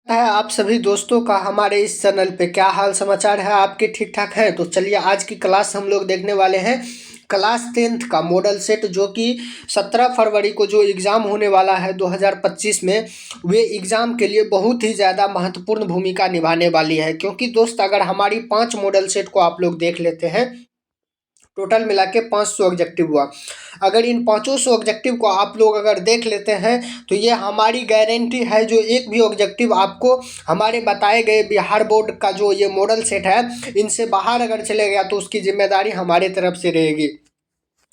है आप सभी दोस्तों का हमारे इस चैनल पे। क्या हाल समाचार है आपके? ठीक ठाक है? तो चलिए आज की क्लास हम लोग देखने वाले हैं क्लास 10th का मॉडल सेट, जो कि 17 फरवरी को जो एग्ज़ाम होने वाला है 2025 में, वे एग्ज़ाम के लिए बहुत ही ज़्यादा महत्वपूर्ण भूमिका निभाने वाली है। क्योंकि दोस्त अगर हमारी 5 मॉडल सेट को आप लोग देख लेते हैं, टोटल मिला के 500 ऑब्जेक्टिव हुआ। अगर इन 500 ऑब्जेक्टिव को आप लोग अगर देख लेते हैं तो ये हमारी गारंटी है, जो एक भी ऑब्जेक्टिव आपको हमारे बताए गए बिहार बोर्ड का जो ये मॉडल सेट है, इनसे बाहर अगर चले गया तो उसकी जिम्मेदारी हमारे तरफ से रहेगी।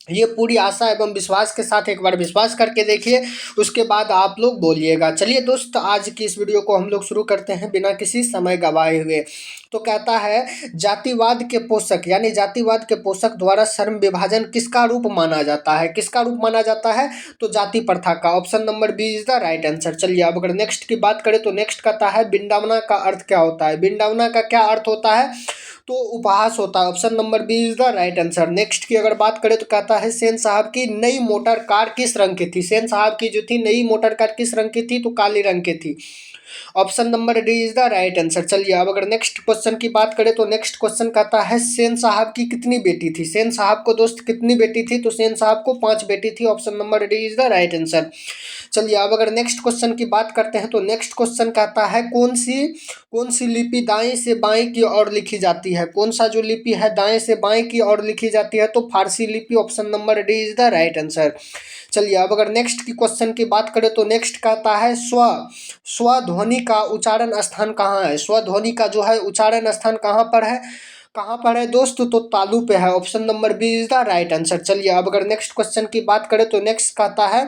ये पूरी आशा एवं विश्वास के साथ एक बार विश्वास करके देखिए, उसके बाद आप लोग बोलिएगा। चलिए दोस्त, आज की इस वीडियो को हम लोग शुरू करते हैं बिना किसी समय गवाए हुए। तो कहता है, जातिवाद के पोषक यानी जातिवाद के पोषक द्वारा श्रम विभाजन किसका रूप माना जाता है? किसका रूप माना जाता है? तो जाति प्रथा का। Option number B is the right answer. चलिए अब अगर नेक्स्ट की बात करें तो नेक्स्ट कहता है, विडंबना का अर्थ क्या होता है? विडंबना का क्या अर्थ होता है? तो उपहास होता है। Option number B is the right answer. Next की अगर बात करें तो कहता है, सेन साहब की नई मोटर कार किस रंग की थी? सेन साहब की जो थी नई मोटर कार किस रंग की थी? तो काले रंग की थी। Option number D is the right answer. चलिए अब अगर नेक्स्ट क्वेश्चन की बात करें तो नेक्स्ट क्वेश्चन कहता है, सेन साहब की कितनी बेटी थी? सेन साहब को दोस्त कितनी बेटी थी? तो सेन साहब को 5 बेटी थी। Option number D is the right answer. चलिए अब अगर नेक्स्ट क्वेश्चन की बात करते हैं तो नेक्स्ट क्वेश्चन कहता है, कौन सी लिपि दाएं से बाएं की ओर लिखी जाती है? कौन सा जो लिपि है दाएं से बाएं की ओर लिखी जाती है? तो फारसी लिपि। Option number D is the right answer. चलिए अब अगर नेक्स्ट की क्वेश्चन की बात करें तो नेक्स्ट कहता है, स्वध्वनि का उच्चारण स्थान कहाँ है? स्वध्वनि का जो है उच्चारण स्थान कहाँ पर है? कहाँ पर है दोस्त? तो तालु पे है। Option number B is the right answer. चलिए अब अगर नेक्स्ट क्वेश्चन की बात करें तो नेक्स्ट कहता है,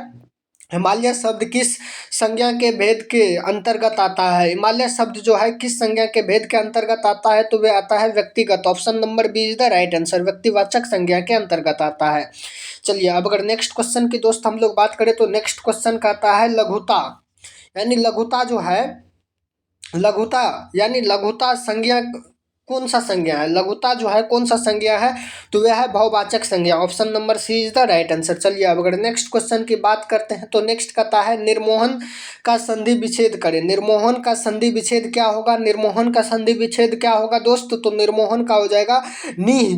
हिमालय शब्द किस संज्ञा के भेद के अंतर्गत आता है? हिमालय शब्द जो है किस संज्ञा के भेद के अंतर्गत आता है? तो वे आता है व्यक्तिगत। Option number B is the right answer. व्यक्तिवाचक संज्ञा के अंतर्गत आता है। चलिए अब अगर नेक्स्ट क्वेश्चन की दोस्त हम लोग बात करें तो नेक्स्ट क्वेश्चन कहता है, लघुता यानी लघुता जो है, लघुता यानी लघुता संज्ञा कौन सा संज्ञा है? लघुता जो है कौन सा संज्ञा है? तो वह है बहुवाचक संज्ञा। Option number C is the right answer. चलिए अब अगर नेक्स्ट क्वेश्चन की बात करते हैं तो नेक्स्ट कहता है, निर्मोहन का संधि विच्छेद करें। निर्मोहन का संधि विच्छेद क्या होगा? निर्मोहन का संधि विच्छेद क्या होगा दोस्त? तो निर्मोहन का हो जाएगा निह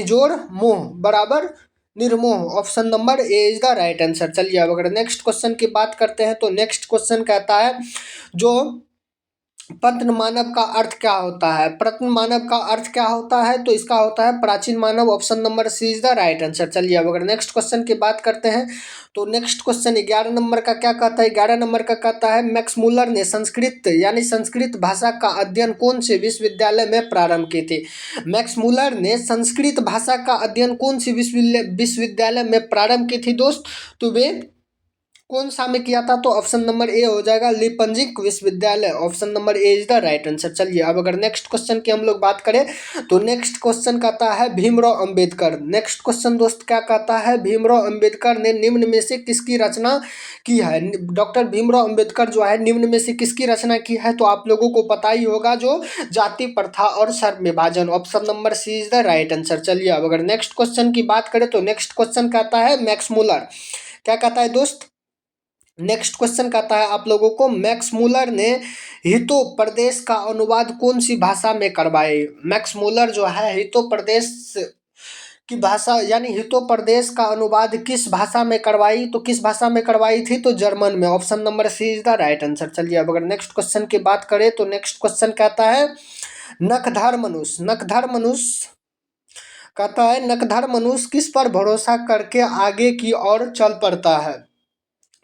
जोड़ मोह बराबर निर्मोह। Option number A is the right answer. चलिए अब अगर नेक्स्ट क्वेश्चन की बात करते हैं तो नेक्स्ट क्वेश्चन कहता है, जो प्रत्न मानव का अर्थ क्या होता है? प्रत्न मानव का अर्थ क्या होता है? तो इसका होता है प्राचीन मानव। Option number C is the right answer. चलिए अब अगर नेक्स्ट क्वेश्चन की बात करते हैं तो नेक्स्ट क्वेश्चन 11 नंबर का क्या कहता है? 11 नंबर का कहता है, मैक्स मुलर ने संस्कृत यानी संस्कृत भाषा का अध्ययन कौन से विश्वविद्यालय में प्रारंभ की थी? मैक्स मुलर ने संस्कृत भाषा का अध्ययन कौन सी विश्वविद्यालय में प्रारंभ की थी दोस्त? तो वे कौन सा में किया था? तो ऑप्शन नंबर ए हो जाएगा, लिपंजिक विश्वविद्यालय। Option number A is the right answer. चलिए अब अगर नेक्स्ट क्वेश्चन की हम लोग बात करें तो नेक्स्ट क्वेश्चन कहता है, भीमराव अंबेडकर। नेक्स्ट क्वेश्चन दोस्त क्या कहता है, भीमराव अंबेडकर ने निम्न में से किसकी रचना की है? डॉक्टर भीमराव अंबेडकर जो है निम्न में से किसकी रचना की है? तो आप लोगों को पता ही होगा, जो जाति प्रथा और श्रम विभाजन। Option number C is the right answer. चलिए अब अगर नेक्स्ट क्वेश्चन की बात करें तो नेक्स्ट क्वेश्चन कहता है, मैक्स मुलर क्या कहता है दोस्त? नेक्स्ट क्वेश्चन कहता है आप लोगों को, मैक्स मुलर ने हितोपदेश का अनुवाद कौन सी भाषा में करवाए? मैक्स मुलर जो है हितोपदेश की भाषा यानी हितोपदेश का अनुवाद किस भाषा में करवाई? तो किस भाषा में करवाई थी? तो जर्मन में। Option number C is the right answer. चलिए अब अगर नेक्स्ट क्वेश्चन की बात करें तो नेक्स्ट क्वेश्चन कहता है, नखधर मनुष्य कहता है, नखधर मनुष्य किस पर भरोसा करके आगे की ओर चल पड़ता है?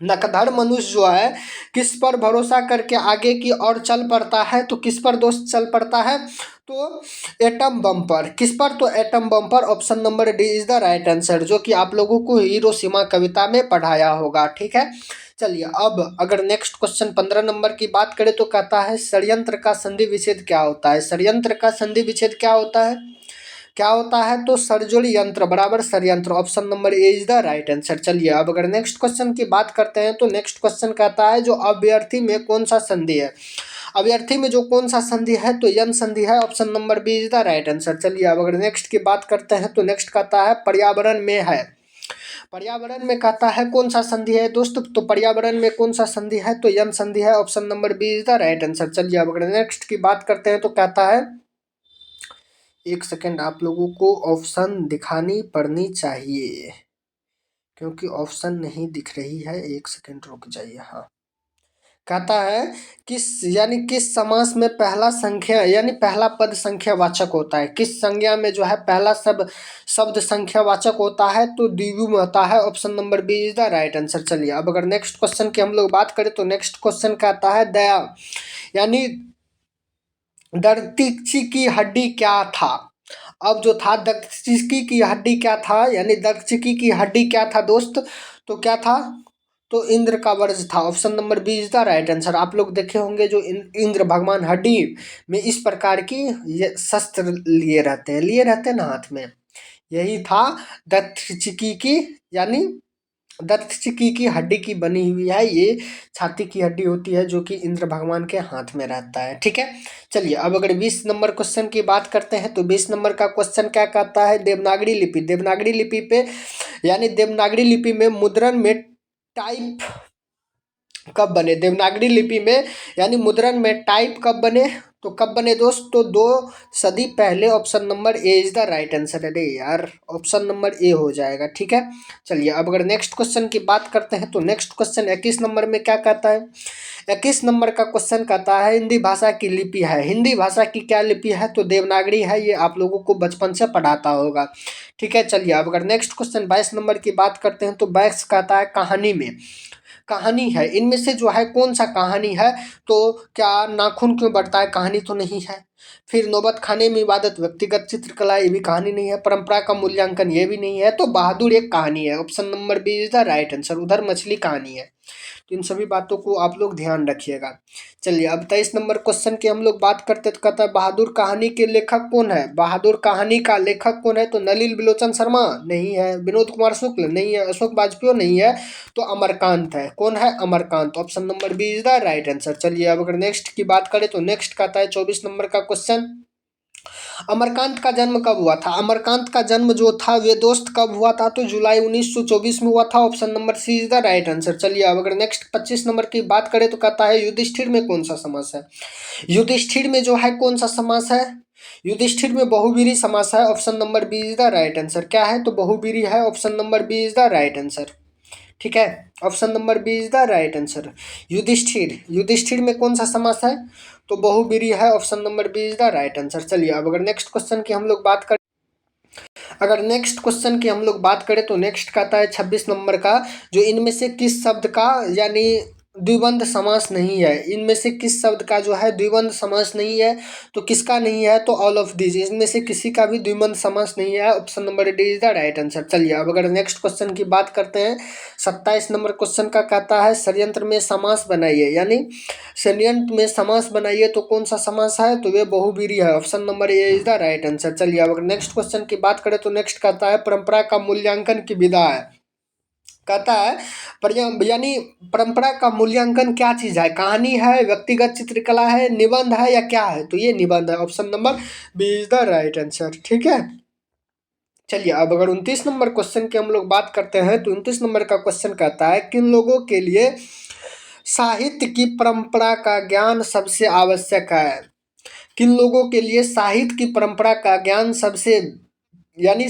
नकधर मनुष्य जो है किस पर भरोसा करके आगे की ओर चल पड़ता है? तो किस पर दोस्त चल पड़ता है? तो एटम बम पर। किस पर? तो एटम बम पर। Option number D is the right answer, जो कि आप लोगों को हिरोशिमा कविता में पढ़ाया होगा। ठीक है। चलिए अब अगर नेक्स्ट क्वेश्चन 15 नंबर की बात करें तो कहता है, षड्यंत्र का संधि विच्छेद क्या होता है? षड्यंत्र का संधि विच्छेद क्या होता है? क्या होता है? तो षड्यंत्र यंत्र बराबर षड्यंत्र। Option number A is the right answer. चलिए अब अगर नेक्स्ट क्वेश्चन की बात करते हैं तो नेक्स्ट क्वेश्चन कहता है, जो अभ्यर्थी में कौन सा संधि है? अभ्यर्थी में जो कौन सा संधि है? तो यन संधि है। Option number B is the right answer. चलिए अब अगर नेक्स्ट की बात करते हैं तो नेक्स्ट कहता है, पर्यावरण में है। पर्यावरण में कहता है कौन सा संधि है दोस्त, तो पर्यावरण में कौन सा संधि है, तो यम संधि है। Option number B is the right answer. चलिए अब अगर नेक्स्ट की बात करते हैं तो कहता है, एक सेकेंड, आप लोगों को ऑप्शन दिखानी पड़नी चाहिए क्योंकि ऑप्शन नहीं दिख रही है। एक सेकेंड रुक जाइए। हाँ, कहता है किस यानी किस समास में पहला संख्या यानी पहला पद संख्यावाचक होता है, किस संज्ञा में जो है पहला सब शब्द संख्यावाचक होता है, तो द्विगु में होता है। Option number B is the right answer. चलिए अब अगर नेक्स्ट क्वेश्चन की हम लोग बात करें तो नेक्स्ट क्वेश्चन कहता है दया यानी दर्तिची की हड्डी क्या था। अब जो था दर्तिची की हड्डी क्या था, यानी दर्तिची की हड्डी क्या था दोस्त, तो क्या था, तो इंद्र का वज्र था। Option number B is the right answer. आप लोग देखे होंगे जो इंद्र भगवान हड्डी में इस प्रकार की ये शस्त्र लिए रहते हैं ना हाथ में, यही था दत्तचिकी की यानी दत्तचिकी की हड्डी की बनी हुई है। ये छाती की हड्डी होती है जो कि इंद्र भगवान के हाथ में रहता है। ठीक है, चलिए अब अगर 20 नंबर क्वेश्चन की बात करते हैं तो 20 नंबर का क्वेश्चन क्या कहता है, देवनागरी लिपि। देवनागरी लिपि पे यानी देवनागरी लिपि में मुद्रण में टाइप कब बने, देवनागरी लिपि में यानी मुद्रण में टाइप कब बने, तो कब बने दोस्त, तो 2 सदी पहले। Option number A is the right answer. अरे यार, ऑप्शन नंबर ए हो जाएगा। ठीक है, चलिए अब अगर नेक्स्ट क्वेश्चन की बात करते हैं तो नेक्स्ट क्वेश्चन 21 नंबर में क्या कहता है। 21 नंबर का क्वेश्चन कहता है हिंदी भाषा की लिपि है। हिंदी भाषा की क्या लिपि है, तो देवनागरी है। ये आप लोगों को बचपन से पढ़ाता होगा। ठीक है, चलिए अब अगर नेक्स्ट क्वेश्चन 22 नंबर की बात करते हैं तो 22 कहता है कहानी में। कहानी है, इनमें से जो है कौन सा कहानी है, तो क्या नाखून क्यों बढ़ता है, कहानी तो नहीं है। फिर नौबत खाने में इबादत, व्यक्तिगत चित्रकला, ये भी कहानी नहीं है। परंपरा का मूल्यांकन, ये भी नहीं है। तो बहादुर एक कहानी है। Option number B is the right answer. उधर मछली कहानी है। तो इन सभी बातों को आप लोग ध्यान रखिएगा। चलिए अब 23 नंबर क्वेश्चन की हम लोग बात करते तो कहता है बहादुर कहानी के लेखक कौन है। बहादुर कहानी का लेखक कौन है, तो नलिल बिलोचन शर्मा नहीं है, विनोद कुमार शुक्ल नहीं है, अशोक वाजपेयी नहीं है, तो अमरकांत है। कौन है, Amarkant. Option number B is the right answer. चलिए अब अगर नेक्स्ट की बात करें तो नेक्स्ट कहता है 24 नंबर का क्वेश्चन, अमरकांत का जन्म कब हुआ था। अमरकांत का जन्म जो था वे दोस्त कब हुआ था, तो जुलाई 1924 में हुआ था। Option number C is the right answer. चलिए अब अगर नेक्स्ट 25 नंबर की बात करें तो कहता है युधिष्ठिर में कौन सा समास है। युधिष्ठिर में जो है कौन सा समास है, युधिष्ठिर में बहुवीरी समास है। Option number B is the right answer. क्या है, तो बहुवीरी है। Option number B is the right answer. ठीक है, option number B is the right answer. Yudhishthir, Yudhishthir में कौन सा समास है, तो बहुब्रीहि है। Option number B is the right answer. चलिए अब अगर नेक्स्ट क्वेश्चन की हम लोग बात करें, अगर नेक्स्ट क्वेश्चन की हम लोग बात करें तो नेक्स्ट कहता है 26 नंबर का, जो इनमें से किस शब्द का यानी द्विबंध समास नहीं है। इनमें से किस शब्द का जो है द्विबंध समास नहीं है, तो किसका नहीं है, तो ऑल ऑफ दीज, इनमें से किसी का भी द्विबंध समास नहीं है। Option number D is the right answer. चलिए अब अगर नेक्स्ट क्वेश्चन की बात करते हैं, 27 नंबर क्वेश्चन का कहता है षड्यंत्र में समास बनाइए, यानी षड्यंत्र में समास बनाइए तो कौन सा समास है, तो वे बहुब्रीहि है। Option number A is the right answer. चलिए अब अगर नेक्स्ट क्वेश्चन की बात करें तो नेक्स्ट कहता है परंपरा का मूल्यांकन की विधा है। कहता है यानी परंपरा का मूल्यांकन क्या चीज है, कहानी है, व्यक्तिगत चित्रकला है, निबंध है, या क्या है, तो ये निबंध है। Option number B is the right answer. ठीक है, चलिए अब अगर 29 नंबर क्वेश्चन की हम लोग बात करते हैं तो 29 नंबर का क्वेश्चन कहता है किन लोगों के लिए साहित्य की परंपरा का ज्ञान सबसे आवश्यक है। किन लोगों के लिए साहित्य की परंपरा का ज्ञान सबसे यानी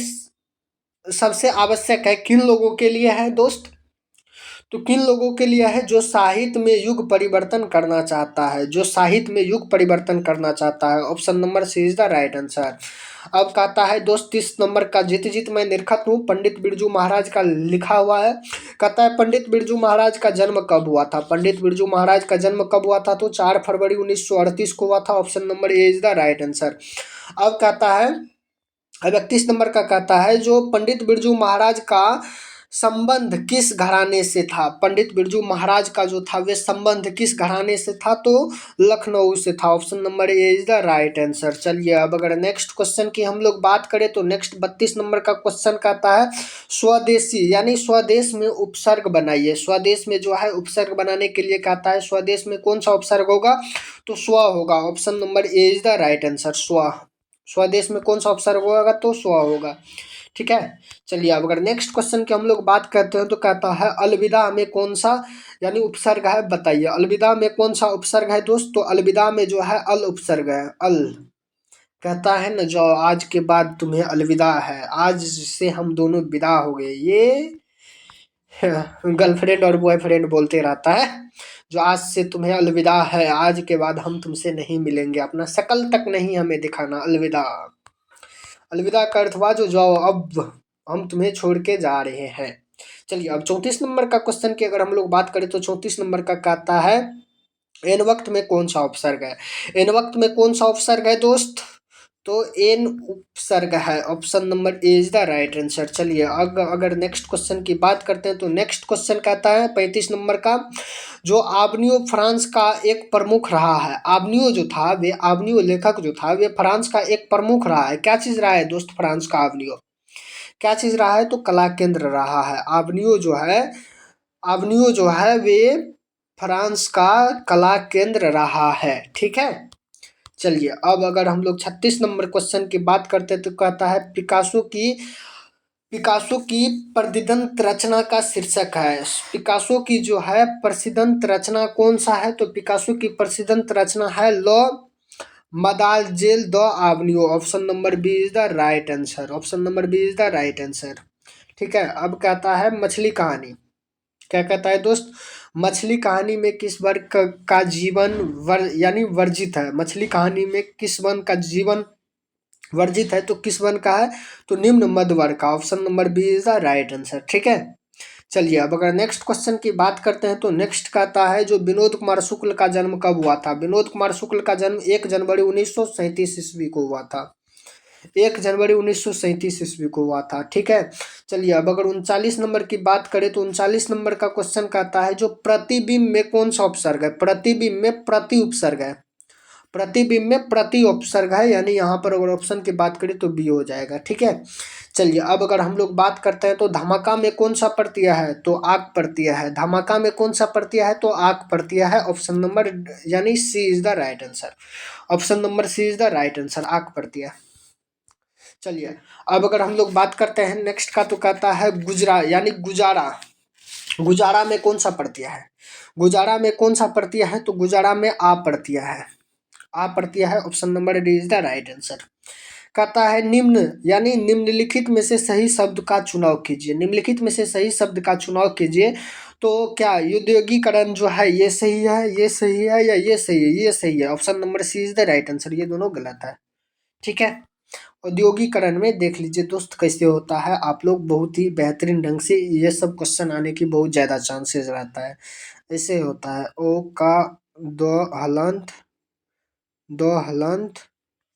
सबसे आवश्यक है, किन लोगों के लिए है दोस्त, तो किन लोगों के लिए है, जो साहित्य में युग परिवर्तन करना चाहता है, जो साहित्य में युग परिवर्तन करना चाहता है। Option number C is the right answer. अब कहता है दोस्त 30 नंबर का, जित जित मैं निरखत हूँ, पंडित बिरजू महाराज का लिखा हुआ है। कहता है पंडित बिरजू महाराज का जन्म कब हुआ था। पंडित बिरजू महाराज का जन्म कब हुआ था, तो 4 फरवरी 1938 को हुआ था। Option number A is the right answer. अब कहता है 31 नंबर का कहता है जो पंडित बिरजू महाराज का संबंध किस घराने से था। पंडित बिरजू महाराज का जो था वे संबंध किस घराने से था, तो लखनऊ से था। Option number A is the right answer. चलिए अब अगर नेक्स्ट क्वेश्चन की हम लोग बात करें तो नेक्स्ट 32 नंबर का क्वेश्चन कहता है स्वदेशी यानी स्वदेश में उपसर्ग बनाइए। स्वदेश में जो है उपसर्ग बनाने के लिए कहता है स्वदेश में कौन सा उपसर्ग होगा, तो स्व होगा। Option number A is the right answer, स्व। स्वदेश में कौन सा उपसर्ग होगा, तो स्व होगा। ठीक है। चलिए अब अगर नेक्स्ट क्वेश्चन की हम लोग बात करते हैं तो कहता है अलविदा में कौन सा यानी उपसर्ग है, बताइए। अलविदा में कौन सा उपसर्ग है दोस्त? तो अलविदा में जो है अल उपसर्ग है, अल। कहता है न, जो आज के बाद तुम्हें अलविदा है, आज से हम दोनों विदा हो गए, ये गर्लफ्रेंड और बॉयफ्रेंड बोलते रहता है, जो आज से तुम्हें अलविदा है, आज के बाद हम तुमसे नहीं मिलेंगे, अपना शकल तक नहीं हमें दिखाना, अलविदा। अलविदा का अर्थ हुआ जो जाओ, अब हम तुम्हें छोड़ के जा रहे हैं। चलिए अब 34 नंबर का क्वेश्चन की अगर हम लोग बात करें तो 34 नंबर का कहता है एन वक्त में कौन सा उपसर्ग है? एन वक्त में कौन सा उपसर्ग है दोस्त? तो एन उपसर्ग है, option number A is the right answer. चलिए अगर नेक्स्ट क्वेश्चन की बात करते हैं तो नेक्स्ट क्वेश्चन कहता है 35 नंबर का, जो आबनियो फ्रांस का एक प्रमुख रहा है। आबनियो जो था, वे आबनियो लेखक जो था, वे फ्रांस का एक प्रमुख रहा है। क्या चीज रहा है दोस्त फ्रांस का आबनियो? क्या चीज रहा है? तो कला केंद्र रहा है। आबनियो जो है, आबनियो जो है वे फ्रांस का कला केंद्र रहा है, ठीक है। चलिए अब अगर हम लोग 36 नंबर क्वेश्चन की बात करते हैं तो कहता है पिकासो की प्रसिद्ध रचना का शीर्षक है। पिकासो की जो है प्रसिद्ध रचना कौन सा है? तो पिकासो की प्रसिद्ध रचना है लो मदालजेल द आबनियो। Option number B is the right answer, option number B is the right answer, ठीक है। अब कहता है मछली कहानी। क्या कहता है दोस्त? मछली कहानी में किस वर्ग का जीवन यानी वर्जित है? मछली कहानी में किस वन का जीवन वर्जित है? तो किस वन का है? तो निम्न मध्य वर्ग का, option number B is the right answer, ठीक है। चलिए अब अगर नेक्स्ट क्वेश्चन की बात करते हैं तो नेक्स्ट कहता है जो विनोद कुमार शुक्ल का जन्म कब हुआ था? विनोद कुमार शुक्ल का जन्म 1 जनवरी 1937 ईस्वी को हुआ था। 1 जनवरी 1937 ईस्वी को हुआ था, ठीक है। चलिए अब अगर 39 नंबर की बात करें तो 39 नंबर का क्वेश्चन कहता है जो प्रतिबिंब में कौन सा उपसर्ग है? प्रतिबिंब में प्रति उपसर्ग है। प्रतिबिंब में प्रति उपसर्ग है, यानी यहाँ पर अगर ऑप्शन की बात करें तो बी हो जाएगा, ठीक है। चलिए अब अगर हम लोग बात करते हैं तो धमाका में कौन सा प्रत्यय है? तो आक प्रत्यय है। धमाका में कौन सा प्रत्यय है? तो आक प्रत्यय है, ऑप्शन नंबर यानी C is the right answer, option number C is the right answer, आक प्रत्यय। चलिए अब अगर हम लोग बात करते हैं नेक्स्ट का तो कहता है गुजरा यानी गुजारा। गुजारा में कौन सा प्रत्यय है? गुजारा में कौन सा प्रत्यय है? तो गुजारा में आ प्रत्यय है, आ प्रत्यय है, option number D is the right answer. कहता है निम्न यानी निम्नलिखित में से सही शब्द का चुनाव कीजिए। निम्नलिखित में से सही शब्द का चुनाव कीजिए। तो क्या औद्योगिकरण जो है ये सही है, ये सही है, या ये सही है? ये सही है, option number C is the right answer, ये दोनों गलत है, ठीक है। औद्योगिकरण में देख लीजिए दोस्त कैसे होता है, आप लोग बहुत ही बेहतरीन ढंग से ये सब क्वेश्चन आने की बहुत ज़्यादा चांसेस रहता है। ऐसे होता है ओ का दो हलंत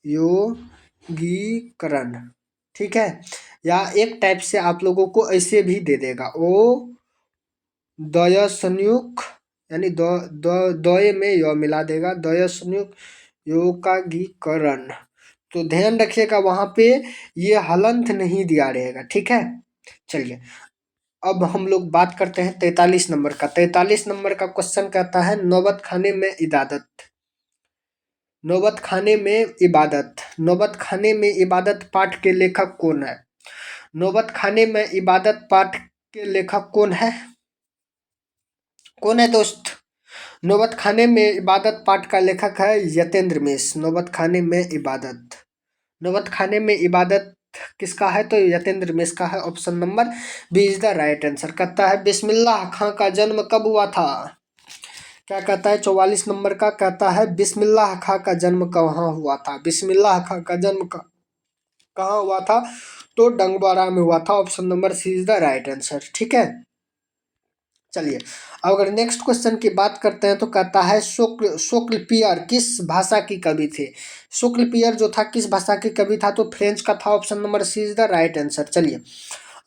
योगीकरण, ठीक है। या एक टाइप से आप लोगों को ऐसे भी दे देगा ओ दय संयुक्त यानी दय में य मिला देगा, दय संयुक्त योगागीकरण। तो ध्यान रखिएगा वहां पे ये हलंत नहीं दिया रहेगा, ठीक है। चलिए अब हम लोग बात करते हैं 43 नंबर का। 43 नंबर का क्वेश्चन कहता है नौबत खाने में इबादत। नौबत खाने में इबादत, नौबत खाने में इबादत पाठ के लेखक कौन है? नौबत खाने में इबादत पाठ के लेखक कौन है? कौन है दोस्त? नौबत खाने में इबादत पाठ का लेखक है यतेंद्र मिश्र। नौबत खाने में इबादत, नौबत खाने में इबादत किसका है? तो यतेंद्र मिश्र का है, option number B is the right answer. कहता है बिस्मिल्लाह खां का जन्म कब हुआ था? क्या कहता है 44 नंबर का? कहता है बिस्मिल्लाह खां का जन्म कहाँ हुआ था? बिस्मिल्लाह खां का जन्म कहाँ हुआ था? तो डंगबारा में हुआ था, option number C is the right answer, ठीक है। चलिए अब अगर नेक्स्ट क्वेश्चन की बात करते हैं तो कहता है शोक्लपियर किस भाषा की कवि थे? शोक्लपियर जो था किस भाषा की कवि था? तो फ्रेंच का था, option number C is the right answer. चलिए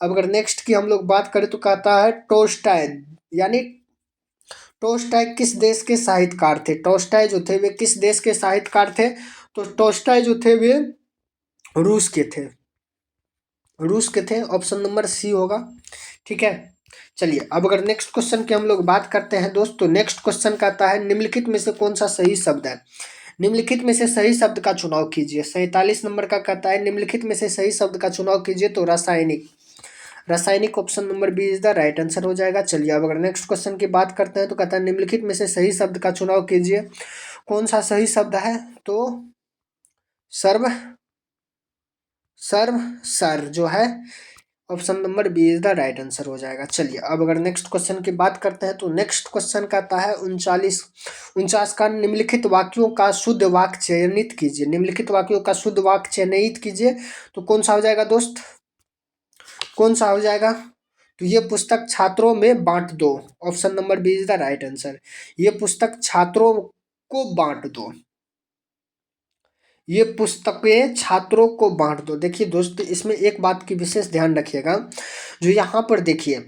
अब अगर नेक्स्ट की हम लोग बात करें तो कहता है टोल्स्टॉय यानी टोल्स्टॉय किस देश के साहित्यकार थे? टोल्स्टॉय जो थे वे किस देश के साहित्यकार थे? तो टोल्स्टॉय जो थे वे रूस के थे, रूस के थे, ऑप्शन नंबर सी होगा, ठीक है। चलिए अब अगर नेक्स्ट क्वेश्चन की हम लोग बात करते हैं दोस्तों, नेक्स्ट क्वेश्चन कहता है निम्नलिखित में से कौन सा सही शब्द है? निम्नलिखित में से सही शब्द का चुनाव कीजिए। 47 नंबर का कहता है निम्नलिखित में से सही शब्द का चुनाव कीजिए, तो रासायनिक। रासायनिक option number B is the right answer हो जाएगा। चलिए अब अगर नेक्स्ट क्वेश्चन की बात करते हैं तो कहता है निम्नलिखित में से सही शब्द का चुनाव कीजिए। कौन सा सही शब्द है? तो सर्व, सर्व, सर जो है option number B is the right answer हो जाएगा। चलिए अब अगर नेक्स्ट क्वेश्चन की बात करते हैं तो नेक्स्ट क्वेश्चन कहता है 49 का निम्नलिखित वाक्यों का शुद्ध वाक्य चयनित कीजिए। निम्नलिखित वाक्यों का शुद्ध वाक्य चयनित कीजिए, तो कौन सा हो जाएगा दोस्त? कौन सा हो जाएगा? तो ये पुस्तक छात्रों में बांट दो, option number B is the right answer. ये पुस्तक छात्रों को बांट दो, ये पुस्तकें छात्रों को बांट दो। देखिए दोस्त इसमें एक बात की विशेष ध्यान रखिएगा, जो यहाँ पर देखिए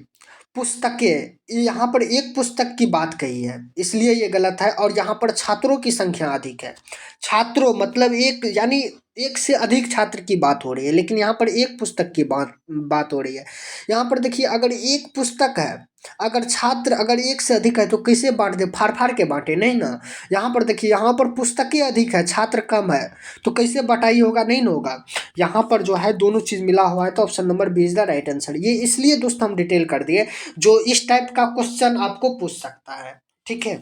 पुस्तकें, यहाँ पर एक पुस्तक की बात कही है इसलिए ये गलत है, और यहाँ पर छात्रों की संख्या अधिक है। छात्रों मतलब एक, यानी एक से अधिक छात्र की बात हो रही है, लेकिन यहाँ पर एक पुस्तक की बात हो रही है। यहाँ पर देखिए अगर एक पुस्तक है, अगर छात्र अगर एक से अधिक है तो कैसे बांट दे? फाड़ फाड़ के बांटे नहीं ना। यहाँ पर देखिए यहाँ पर पुस्तकें अधिक है, छात्र कम है, तो कैसे बटाई होगा? नहीं ना होगा। यहाँ पर जो है दोनों चीज मिला हुआ है, तो option number B is the right answer. ये इसलिए दोस्त हम डिटेल कर दिए, जो इस टाइप का क्वेश्चन आपको पूछ सकता है, ठीक है।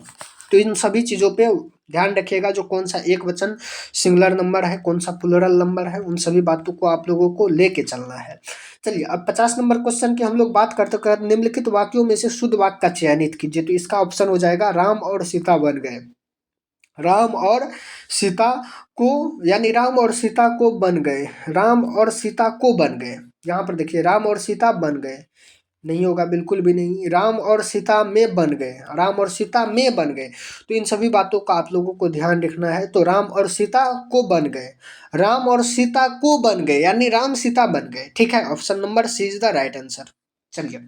तो इन सभी चीजों पे ध्यान रखिएगा, जो कौन सा एक वचन सिंगुलर नंबर है, कौन सा प्लूरल नंबर है, उन सभी बातों को आप लोगों को लेके चलना है। चलिए अब 50 नंबर क्वेश्चन की हम लोग बात करते हैं। निम्नलिखित वाक्यों में से शुद्ध वाक्य का चयनित कीजिए, तो इसका ऑप्शन हो जाएगा राम और सीता बन गए। राम और सीता को, यानी राम और सीता को बन गए, राम और सीता को बन गए। यहाँ पर देखिए राम और सीता बन गए, नहीं होगा, बिल्कुल भी नहीं। राम और सीता में बन गए, राम और सीता में बन गए। तो इन सभी बातों का आप लोगों को ध्यान रखना है। तो राम और सीता को बन गए, राम और सीता को बन गए, यानी राम सीता बन गए, ठीक है। Option number C is the right answer. चलिए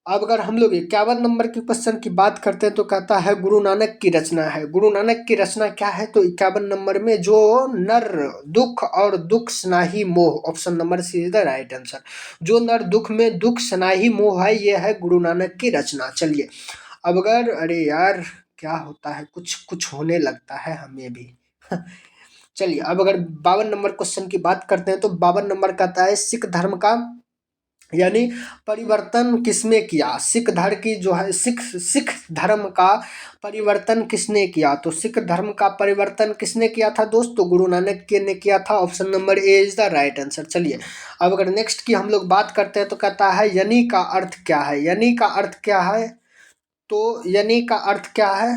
अब अगर हम लोग 51 नंबर के क्वेश्चन की बात करते हैं तो कहता है गुरु नानक की रचना है। गुरु नानक की रचना क्या है? तो 51 नंबर में जो नर दुख और दुख सनाही मोह, option number C is the right answer. जो नर दुख में दुख सनाही मोह है, ये है गुरु नानक की रचना। चलिए अब अगर, अरे यार क्या होता है, कुछ कुछ होने लगता है हमें भी। चलिए अब अगर 52 नंबर क्वेश्चन की बात करते हैं तो 52 नंबर कहता है सिख धर्म का, यानी परिवर्तन किसने किया? सिख धर्म की जो है, सिख सिख धर्म का परिवर्तन किसने किया? तो सिख धर्म का परिवर्तन किसने किया था दोस्त? तो गुरु नानक के ने किया था। Option number A is the right answer. चलिए अब अगर नेक्स्ट की हम लोग बात करते हैं तो कहता है यानी का अर्थ क्या है? यानी का अर्थ क्या है? तो यानी का अर्थ क्या है?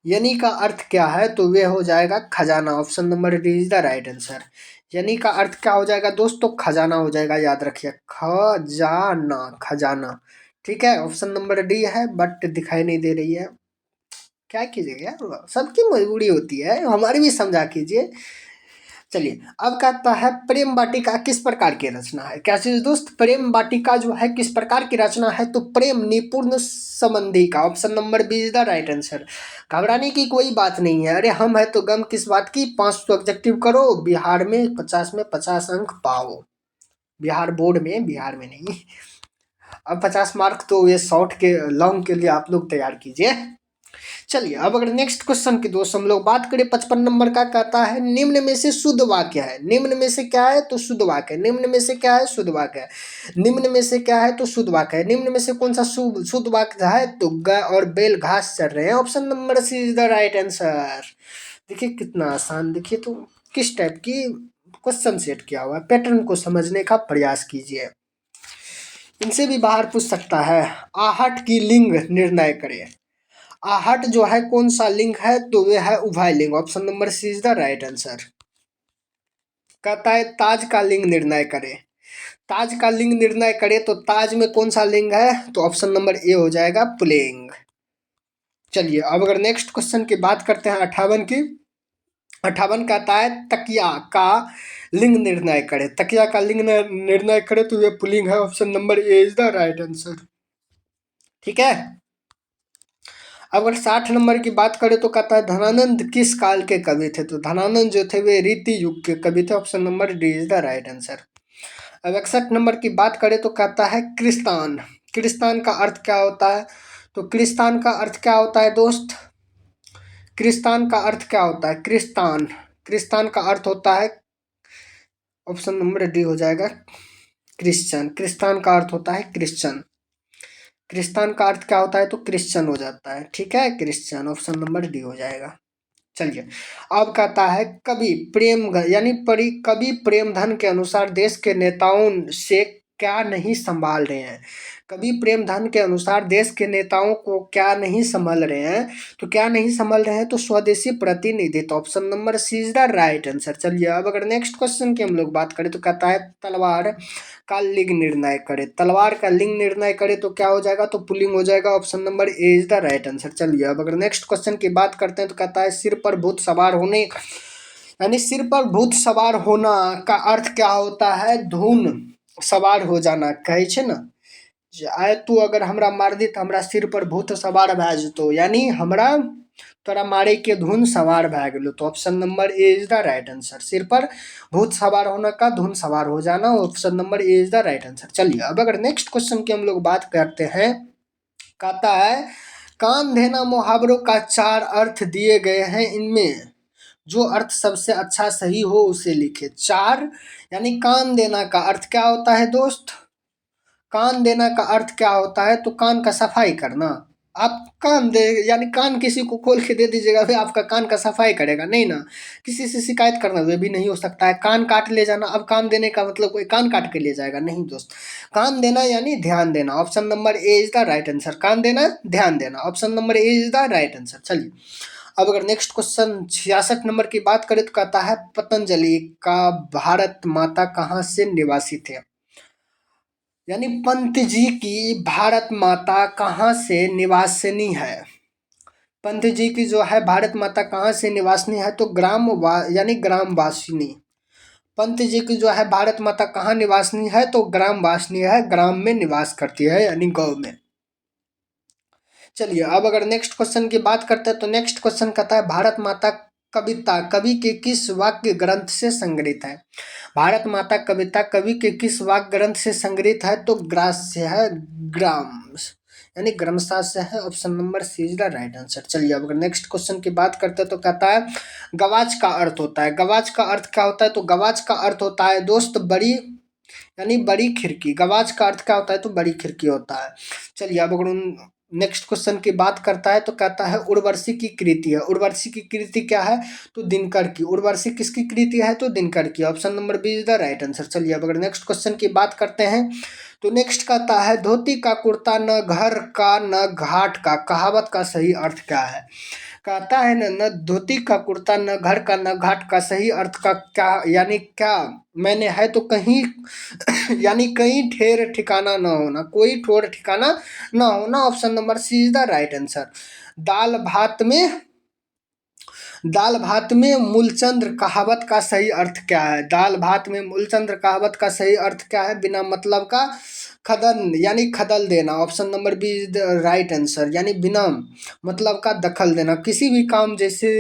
यानी का अर्थ क्या है? तो वे हो जाएगा खजाना। Option number D is the right answer. यानी का अर्थ क्या हो जाएगा दोस्त? तो खजाना हो जाएगा, याद रखिए, खजाना, खजाना, ठीक है। ऑप्शन नंबर डी है, बट दिखाई नहीं दे रही है, क्या कीजिएगा यार, सबकी मजबूरी होती है, हमारी भी समझा कीजिए। चलिए अब कहता है प्रेम वाटिका किस प्रकार की रचना है? क्या चीज दोस्त? प्रेम वाटिका जो है किस प्रकार की रचना है? तो प्रेम निपुण संबंधी का। Option number B is the right answer. घबराने की कोई बात नहीं है, अरे हम है तो गम किस बात की। 500 ऑब्जेक्टिव करो, बिहार में 50 में 50 अंक पाओ। बिहार बोर्ड में, बिहार में नहीं। अब 50 मार्क तो ये शॉर्ट के, लॉन्ग के लिए आप लोग तैयार कीजिए। चलिए अब अगर नेक्स्ट क्वेश्चन की दोस्त हम लोग बात करें 55 नंबर का, कहता है निम्न में से शुद्ध वाक्य है। निम्न में से क्या है? तो शुद्ध वाक्य है। निम्न में से क्या है? शुद्ध वाक्य है। निम्न में से क्या है? तो शुद्ध वाक्य है। निम्न में से कौन सा शुद्ध वाक्य है? तो गाय और बैल घास चर रहे हैं। Option number C is the right answer. देखिए कितना आसान, देखिए तो किस टाइप की क्वेश्चन सेट किया हुआ है, पैटर्न को समझने का प्रयास कीजिए। इनसे भी बाहर पूछ सकता है, आहट की लिंग निर्णय करें। आहट जो है कौन सा लिंग है? तो वे है उभय लिंग। Option number C is the right answer. कहता है ताज का लिंग निर्णय करे। ताज का लिंग निर्णय करे, तो ताज में कौन सा लिंग है? तो ऑप्शन नंबर ए हो जाएगा पुल्लिंग। चलिए अब अगर नेक्स्ट क्वेश्चन की बात करते हैं 58 की। 58 कहता है तकिया का लिंग निर्णय करे। तकिया का लिंग निर्णय करे, तो ये पुल्लिंग है। Option number A is the right answer, ठीक है। अगर 60 नंबर की बात करें तो कहता है धनानंद किस काल के कवि थे? तो धनानंद जो थे वे रीति युग के कवि थे। Option number D is the right answer. अब 61 नंबर की बात करें तो कहता है क्रिस्तान। क्रिस्तान का अर्थ क्या होता है? तो क्रिस्तान का अर्थ क्या होता है दोस्त? क्रिस्तान का अर्थ क्या होता है? क्रिस्तान, क्रिस्तान का अर्थ होता है, ऑप्शन नंबर डी हो जाएगा, क्रिश्चियन। क्रिस्तान का अर्थ होता है क्रिश्चियन। क्रिस्तान का अर्थ क्या होता है? तो क्रिश्चियन हो जाता है, ठीक है, क्रिश्चियन, ऑप्शन नंबर डी हो जाएगा। चलिए, अब कहता है कवि प्रेम यानी परी कवि प्रेमधन के अनुसार देश के नेताओं से क्या नहीं संभाल रहे हैं? कवि प्रेमधन के अनुसार देश के नेताओं को क्या नहीं संभाल रहे हैं? तो क्या नहीं संभाल रहे हैं? तो स्वदेशी प्रतिनिधि, तो option number C is the right answer. चलिए, अब अगर नेक्स्ट क्वेश्चन की हम लोग बात करें तो कहता है तलवार का लिंग निर्णय करे। तलवार का लिंग निर्णय करे तो क्या हो जाएगा? तो पुल्लिंग हो जाएगा, option number A is the right answer. चलिए, अब अगर नेक्स्ट क्वेश्चन की बात करते हैं तो कहता है सिर पर भूत सवार होने, यानी सिर पर भूत सवार होना का अर्थ क्या होता है? धून सवार हो जाना कहै छै ने, जे आइ तू अगर हमरा मार दी तो हमरा सिर पर भूत सवार भए जेतौ, यानी हमरा तोरा मारे के धुन सवार भए गेलो, तो option number A is the right answer. सिर पर भूत सवार होने का धुन सवार हो जाना, option number A is the right answer. चलिए, अब अगर नेक्स्ट क्वेश्चन की हम लोग बात करते हैं, कहता है कान देना मुहावरों का 4 अर्थ दिए गए हैं, इनमें जो अर्थ सबसे अच्छा सही हो उसे लिखे। 4, यानी कान देना का अर्थ क्या होता है दोस्त? कान देना का अर्थ क्या होता है? तो कान का सफाई करना। आप कान दे, यानी कान किसी को खोल के दे दीजिएगा, फिर आपका कान का सफाई करेगा नहीं ना। किसी से शिकायत करना, वे भी नहीं हो सकता है। कान काट ले जाना, अब कान देने का मतलब कोई कान काट के ले जाएगा नहीं दोस्त। कान देना यानी ध्यान देना, option number A is the right answer. कान देना, ध्यान देना, option number A is the right answer. चलिए, अब अगर नेक्स्ट क्वेश्चन 66 नंबर की बात करें तो कहता है पतंजलि का भारत माता कहाँ से निवासी थे? यानी पंत जी की भारत माता कहाँ से निवासिनी है? पंत जी की जो है भारत माता कहाँ से निवासिनी है? तो यानी ग्रामवासिनी। पंत जी की जो है भारत माता कहाँ निवासिनी है? तो ग्रामवासिनी है, ग्राम में निवास करती है, यानी गाँव में। चलिए, अब अगर नेक्स्ट क्वेश्चन की बात करते हैं तो नेक्स्ट क्वेश्चन कहता है भारत माता कविता कवि के किस वाक्य ग्रंथ से संग्रहित है? भारत माता कविता कवि के किस वाक्य ग्रंथ से संग्रहित है? तो ग्रास्य है, ग्राम, यानी ग्रमशा से है, option number C is the right answer. चलिए, अब अगर नेक्स्ट क्वेश्चन की बात करते हैं तो कहता है गवाच का अर्थ होता है, गवाच का अर्थ क्या होता है? तो गवाच का अर्थ होता है दोस्त बड़ी, यानी बड़ी खिड़की। गवाच का अर्थ क्या होता है? तो बड़ी खिड़की होता है। चलिए, अब अगर नेक्स्ट क्वेश्चन की बात करता है तो कहता है उर्वशी की कृति है। उर्वशी की कृति क्या है? तो दिनकर की। उर्वशी किसकी कृति है? तो दिनकर की, option number B is the right answer. चलिए, अब अगर नेक्स्ट क्वेश्चन की बात करते हैं तो नेक्स्ट कहता है धोती का कुर्ता न घर का न घाट का, कहावत का सही अर्थ क्या है? कहता है न धोती का कुर्ता न घर का न घाट का सही अर्थ का क्या, यानी क्या मैंने है? तो कहीं यानी कहीं ठेर ठिकाना न होना, कोई ठोर ठिकाना न होना, option number C is the right answer. दाल भात में दाल भात में मूलचंद्र कहावत का सही अर्थ क्या है? दाल भात में मूलचंद्र कहावत का सही अर्थ क्या है? बिना मतलब का खदन, यानी खदल देना, option number B is the right answer, यानी बिना मतलब का दखल देना। किसी भी काम, जैसे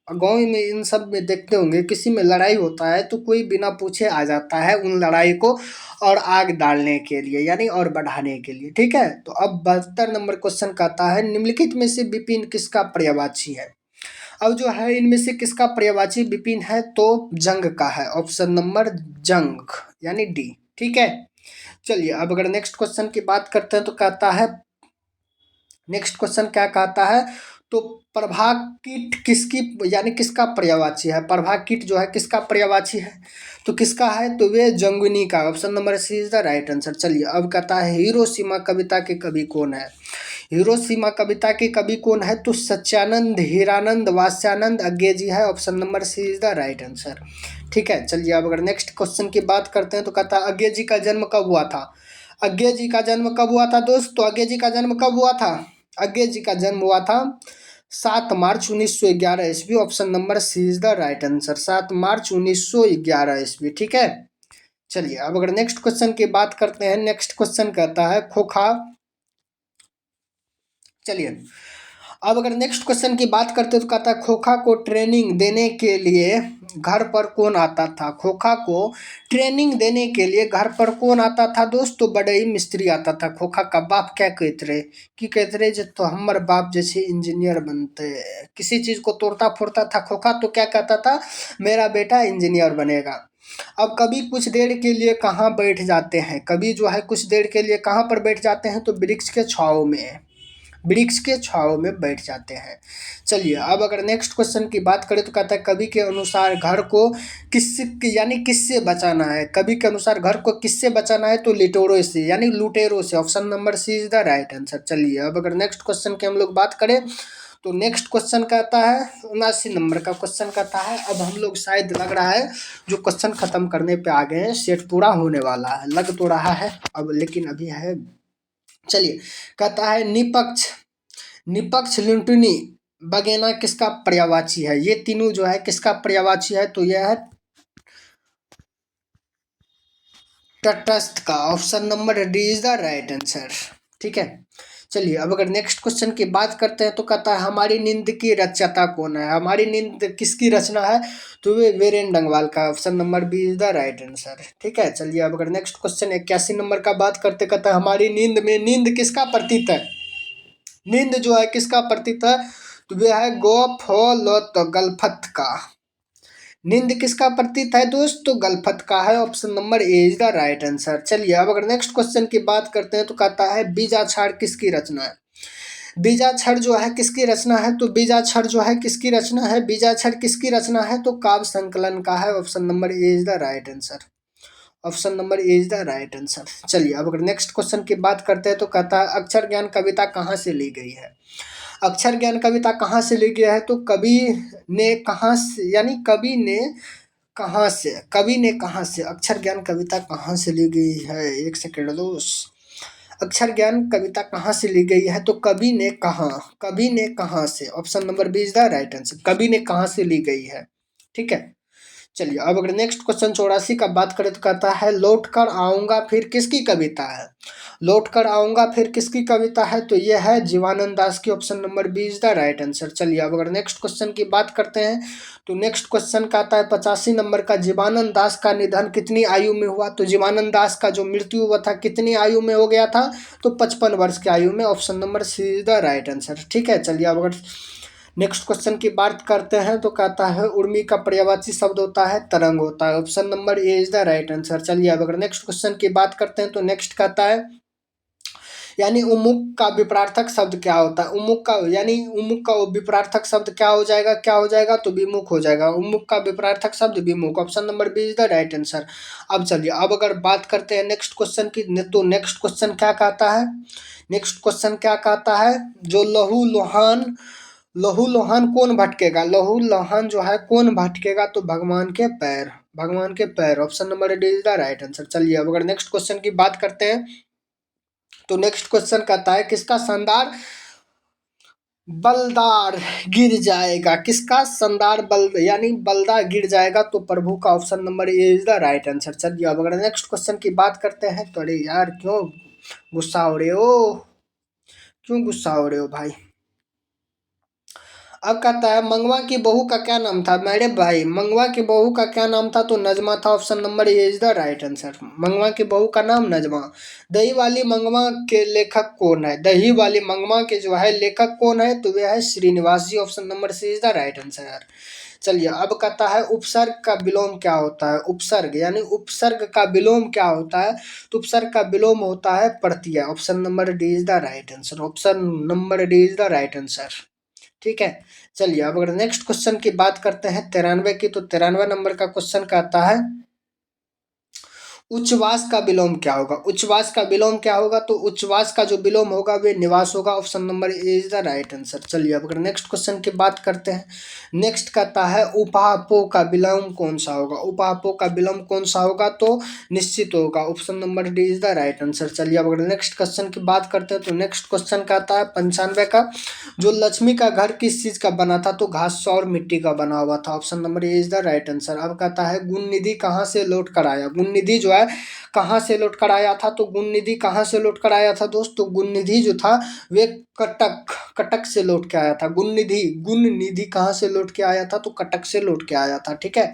गाँव में इन सब में देखते होंगे, किसी में लड़ाई होता है तो कोई बिना पूछे आ जाता है उन लड़ाई को और आग डालने के लिए, यानी और बढ़ाने के लिए, ठीक है। तो अब 72 नंबर क्वेश्चन कहता है निम्नलिखित में से विपिन किसका पर्यायवाची है? अब जो है इनमें से किसका पर्यायवाची विपिन है? तो जंग का है, ऑप्शन नंबर जंग, यानी डी, ठीक है। चलिए, अब अगर नेक्स्ट क्वेश्चन की बात करते हैं तो कहता है, नेक्स्ट क्वेश्चन क्या कहता है? तो प्रभाकीट किसकी, यानी किसका पर्यायवाची है? प्रभाकीट जो है किसका पर्यायवाची है? तो किसका है? तो वे जंगुनी का, option number C is the right answer. चलिए, अब कहता है हिरोशिमा कविता के कवि कौन है? हिरोशिमा कविता के कवि कौन है? तो सच्चानंद, हीरानंद, वास्यानंद, अज्ञे जी है, option number C is the right answer, ठीक है। चलिए, अब अगर नेक्स्ट क्वेश्चन की बात करते हैं तो कहता है अज्ञे जी का जन्म कब हुआ था? अज्ञे जी का जन्म कब हुआ था दोस्त? तो अज्ञे जी का जन्म कब हुआ था? अज्ञे जी का जन्म हुआ था 7 मार्च 1911 ईस्वी, option number C is the right answer, 7 मार्च 1911 ईस्वी, ठीक है। चलिए, अब अगर नेक्स्ट क्वेश्चन की बात करते हैं, नेक्स्ट क्वेश्चन कहता है खोखा, चलिए अब अगर नेक्स्ट क्वेश्चन की बात करते हैं तो कहता है खोखा को ट्रेनिंग देने के लिए घर पर कौन आता था? खोखा को ट्रेनिंग देने के लिए घर पर कौन आता था दोस्त? तो बड़ई मिस्त्री आता था। खोखा का बाप क्या कहते रहे कि कहते रहे जो तो हमारे बाप जैसे इंजीनियर बनते। किसी चीज को तोड़ता फोड़ता था खोखा तो क्या कहता था? मेरा बेटा इंजीनियर बनेगा। अब कभी कुछ देर के लिए कहाँ बैठ जाते हैं? कभी जो है कुछ देर के लिए कहाँ पर बैठ जाते हैं? तो वृक्ष के छांव में, वृक्ष के छांव में बैठ जाते हैं। चलिए अब अगर नेक्स्ट क्वेश्चन की बात करें तो कहता है कवि के अनुसार घर को किस यानी किससे बचाना है? कवि के अनुसार घर को किससे बचाना है? तो लिटोरो से यानी लुटेरो से। Option number C is the right answer. चलिए अब अगर नेक्स्ट क्वेश्चन की हम लोग बात करें तो नेक्स्ट क्वेश्चन कहता है 79 नंबर का क्वेश्चन कहता है। अब हम लोग शायद लग रहा है जो क्वेश्चन खत्म करने पे आ गए हैं, सेट पूरा होने वाला है, लग तो रहा है अब, लेकिन अभी है। चलिए कहता है निपक्ष, निपक्ष लुंठनी बगेना किसका पर्यायवाची है? ये तीनों जो है किसका पर्यायवाची है? तो यह है तटस्थ का। Option number D is the right answer. ठीक है। चलिए अब अगर नेक्स्ट क्वेश्चन की बात करते हैं तो कहता है हमारी नींद की रचयिता कौन है? हमारी नींद किसकी रचना है? तो वे वीरेन डंगवाल का। Option number B is the right answer. ठीक है। चलिए अब अगर नेक्स्ट क्वेश्चन 81 नंबर का बात करते कहता है हमारी नींद में, नींद किसका प्रतीक है? नींद जो है किसका प्रतीक है? तो वह है गलफत का। नींद किसका प्रतीक है दोस्त? तो गलफत का है। Option number A is the right answer. चलिए अब अगर नेक्स्ट क्वेश्चन की बात करते हैं तो कहता है बीजाक्षर किसकी रचना है? बीजाक्षर जो है किसकी रचना है? तो बीजाक्षर जो है किसकी रचना है? बीजाक्षर किसकी रचना है? तो काव्य संकलन का है। Option number A is the right answer. Option number A is the right answer. चलिए अब अगर नेक्स्ट क्वेश्चन की बात करते हैं तो कहता है अक्षर ज्ञान कविता कहाँ से ली गई है? अक्षर ज्ञान कविता कहाँ से ली गई है? तो कवि ने कहाँ से, यानी कवि ने कहाँ से, कवि ने कहाँ से अक्षर ज्ञान कविता कहाँ से ली गई है? एक सेकेंड दोस्त। अक्षर ज्ञान कविता कहाँ से ली गई है? तो कवि ने कहाँ, कवि ने कहाँ से। Option number B is the right answer. कवि ने कहाँ से ली गई है। ठीक है। चलिए अब अगर नेक्स्ट क्वेश्चन 84 का बात करें तो कहता है लौट कर आऊंगा फिर किसकी कविता है? लौट कर आऊंगा फिर किसकी कविता है? तो यह है जीवानंद दास की। Option number B is the right answer. चलिए अब अगर नेक्स्ट क्वेश्चन की बात करते हैं तो नेक्स्ट क्वेश्चन का आता है 85 नंबर का जीवानंद दास का निधन कितनी आयु में हुआ? तो जीवानंद दास का जो मृत्यु हुआ था कितनी आयु में हो गया था? तो 55 वर्ष की आयु में। Option number C is the right answer. ठीक है। चलिए अब अगर नेक्स्ट क्वेश्चन की बात करते हैं तो कहता है उर्मी का पर्यायवाची शब्द होता है तरंग होता है। Option number A is the right answer. चलिए अब अगर नेक्स्ट क्वेश्चन की बात करते हैं तो नेक्स्ट कहता है यानी उमुक का विपरार्थक शब्द क्या होता है? उमुक का यानी उमुक का विपरार्थक शब्द क्या हो जाएगा? क्या हो जाएगा? तो विमुख हो जाएगा। उमुक का विपरार्थक शब्द विमुख। Option number B is the right answer. अब चलिए अब अगर बात करते हैं नेक्स्ट क्वेश्चन की तो नेक्स्ट क्वेश्चन क्या कहता है? नेक्स्ट क्वेश्चन क्या कहता है? जो लहू लोहान, लहू लोहान कौन भटकेगा? लहू लोहान जो है कौन भटकेगा? तो भगवान के पैर, भगवान के पैर। Option number D is the right answer. चलिए अब अगर नेक्स्ट क्वेश्चन की बात करते हैं तो नेक्स्ट क्वेश्चन कहता है किसका शानदार बलदार गिर जाएगा? किसका शानदार बल यानी बलदा गिर जाएगा? तो प्रभु का। Option number A is the right answer. चलिए अब अगर नेक्स्ट क्वेश्चन की बात करते हैं तो अरे यार क्यों गुस्सा हो रहे हो, क्यों गुस्सा हो रहे हो भाई? अब कहता है मंगवा की बहू का क्या नाम था? मेरे भाई मंगवा की बहू का क्या नाम था? तो नजमा था। Option number A is the right answer. मंगवा की बहू का नाम नजमा। दही वाली मंगवा के लेखक कौन है? दही वाली मंगवा के जो है लेखक कौन है? तो वह है Srinivas ji. Option number C is the right answer. चलिए अब कहता है उपसर्ग का विलोम क्या होता है? उपसर्ग यानी उपसर्ग का विलोम क्या होता है? तो उपसर्ग का विलोम होता है प्रत्यय। Option number D is the right answer. Option number D is the right answer. ठीक है। चलिए अब अगर नेक्स्ट क्वेश्चन की बात करते हैं 93 की तो 93 नंबर का क्वेश्चन कहता है उच्छ्वास का विलोम क्या होगा? उच्छ्वास का विलोम क्या होगा? तो उच्छ्वास का जो विलोम होगा वे निवास होगा। Option number A is the right answer. चलिए अब अगर नेक्स्ट क्वेश्चन की बात करते हैं नेक्स्ट कहता है उपापो का विलोम कौन सा होगा? उपापो का विलोम कौन सा होगा? तो निश्चित होगा। Option number D is the right answer. चलिए अब अगर नेक्स्ट क्वेश्चन की बात करते हैं तो नेक्स्ट क्वेश्चन कहता है 95 का जो लक्ष्मी का घर किस चीज का बना था? तो घास और मिट्टी का बना हुआ था। Option number A is the right answer. अब कहता है गुण निधि कहाँ से लौट कर आया? गुण निधि जो है है कहाँ से लौट कर आया था, तो गुण निधि कहाँ से लौट कर आया था दोस्त, तो गुण निधि जो था वे कटक से लौट के आया था। गुण निधि कहाँ से लौट के आया था, तो कटक से लौट के आया था। ठीक है,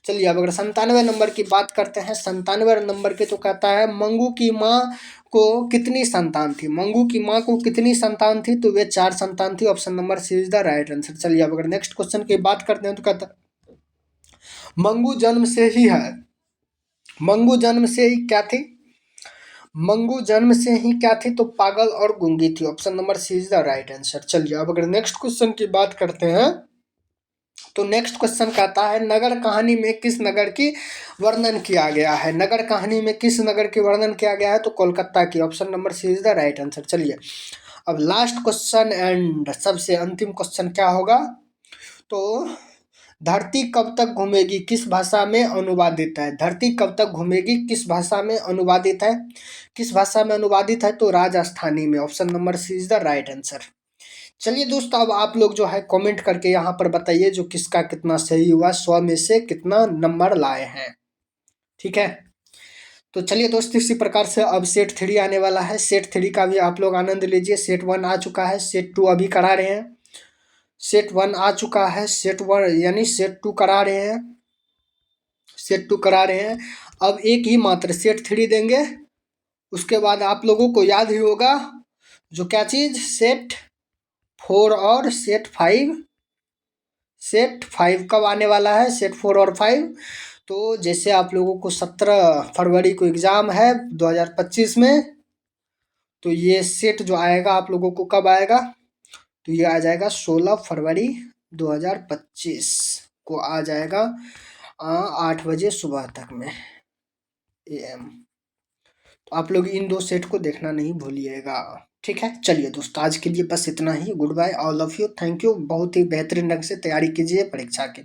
चलिए अब अगर 97 नंबर की बात करते हैं, 97 नंबर के, तो कहता है मंगू की माँ को कितनी संतान थी। मंगू की माँ को कितनी संतान थी, तो वे 4 संतान थी। Option number C is the right answer. चलिए अब अगर नेक्स्ट क्वेश्चन की बात करते हैं, तो कहता है मंगू जन्म से ही है, मंगू जन्म से ही क्या थी, मंगू जन्म से ही क्या थी, तो पागल और गूंगी थी। Option number C is the right answer. चलिए अब अगर नेक्स्ट क्वेश्चन की बात करते हैं, तो नेक्स्ट क्वेश्चन कहता है नगर कहानी में किस नगर की वर्णन किया गया है। नगर कहानी में किस नगर की वर्णन किया गया है, तो कोलकाता की। Option number C is the right answer. चलिए अब लास्ट क्वेश्चन एंड सबसे अंतिम क्वेश्चन क्या होगा, तो धरती कब तक घूमेगी किस भाषा में अनुवादित है। धरती कब तक घूमेगी किस भाषा में अनुवादित है, किस भाषा में अनुवादित है, तो राजस्थानी में। Option number C is the right answer. चलिए दोस्तों अब आप लोग जो है कमेंट करके यहाँ पर बताइए जो किसका कितना सही हुआ, 100 में से कितना नंबर लाए हैं। ठीक है, तो चलिए दोस्त इसी प्रकार से अब सेट 3 आने वाला है। सेट 3 का भी आप लोग आनंद लीजिए। सेट 1 आ चुका है, सेट 2 अभी करा रहे हैं। सेट 1 आ चुका है, सेट 1 यानी सेट 2 करा रहे हैं, सेट 2 करा रहे हैं। अब एक ही मात्र सेट 3 देंगे, उसके बाद आप लोगों को याद ही होगा जो क्या चीज़, सेट 4 और सेट 5। सेट 5 कब आने वाला है, सेट 4 और 5। तो जैसे आप लोगों को 17 फरवरी को एग्ज़ाम है 2025 में, तो ये सेट जो आएगा आप लोगों को कब आएगा, तो ये आ जाएगा 16 फरवरी 2025 को आ जाएगा 8 बजे सुबह तक में AM। तो आप लोग इन 2 सेट को देखना नहीं भूलिएगा। ठीक है, चलिए दोस्तों आज के लिए बस इतना ही। Goodbye all of you, thank you. बहुत ही बेहतरीन ढंग से तैयारी कीजिए परीक्षा की।